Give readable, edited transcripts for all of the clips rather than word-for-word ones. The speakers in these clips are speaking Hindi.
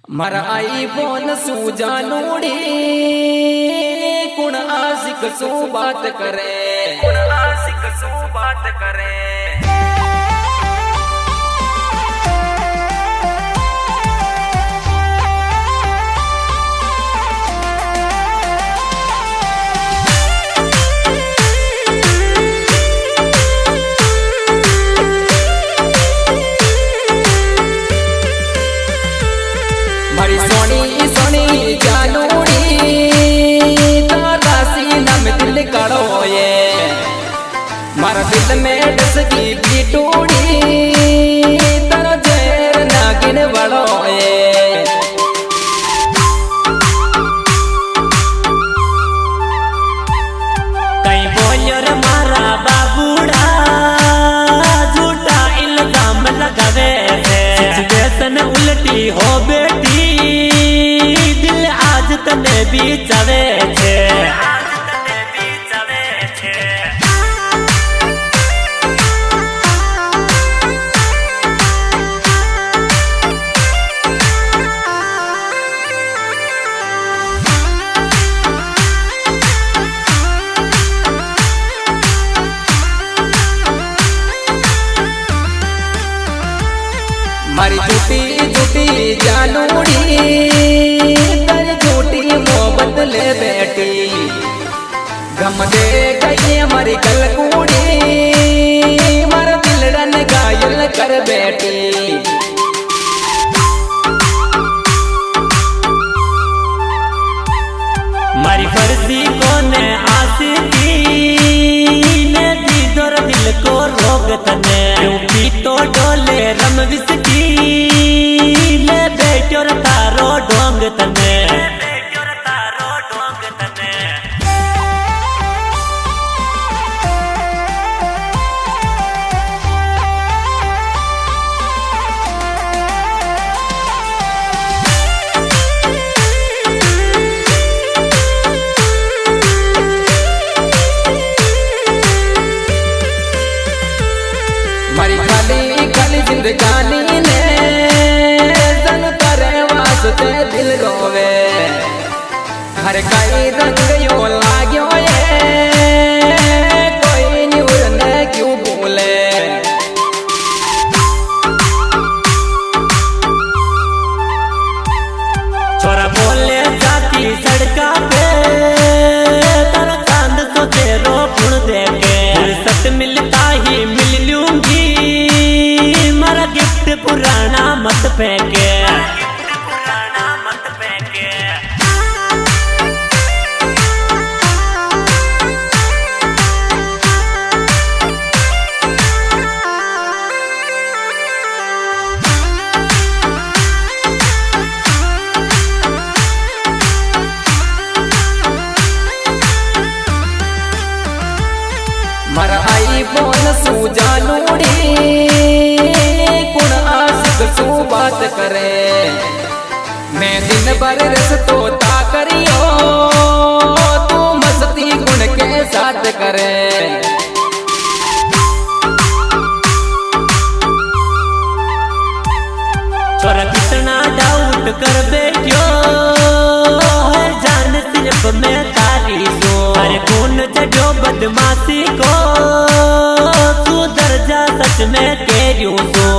मारा आईफोन सूजा नूड़ी कुण आशिक सो बात करे, कुण आशिक सो बात करे। मारी सोनी सोनी जानूड़ी तारा सीना में दिल कड़ो ये, मारा दिल में डसकी पीटूड़ी तारा जहर नागिन बड़ो ये। कहीं बोलियो रे मारा बाबूड़ा झूठा इल्जाम लगावे है, सिचुएशन उल्टी हो बेटी दिल आज तने बीचावे छे। मारी झूठी झूठी जानूड़ी तर झूठी मोहब्बत ले बैठी, गम दे गई हमारी कलकूड़ी मारा दिल रन घायल कर बैठी। मारी फर्जी कोने आशिकी ने दी दर दिल को रोग तने, क्यों पी तो डोले रम विस्की ले बैठो रे तारो ढोंग तने। मारी खाली खाली जिंदगानी ने जन करे वास्ते दिल रोवे, हर कई रंग यो लाग्यो ये कोई न्यूर ने क्यों भूले। छोरा बोले जाती सड़का पे तारा चांद सो तेरो गुण देके, फुर्सत मिलता ही मिल लूंगी मारा गिफ्ट पुराना मत फेंके। मारा आईफोन सूजा नूड़ी कुण आशिक सो बात करे, मैं दिन भर रस्तो ता करियो तू मस्ती गुण के साथ करे। छोरा कितना डाउट कर बैठो हर जान सिर्फ मैं तारी सो, अरे कौन चढ़ो बदमाशी को तू दर्जा सच में कह रही सो।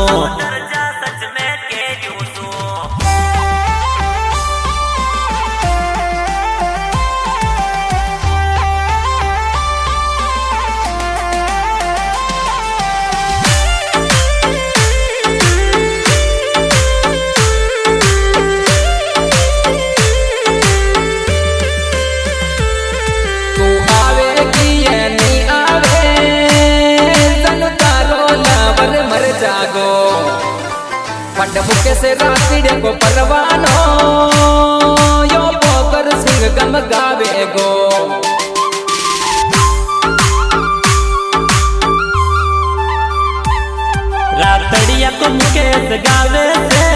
बुके से रास्ते को परवानो यो पोकर सिंह गम गावे गो। रातड़िया को मुकेश गावे से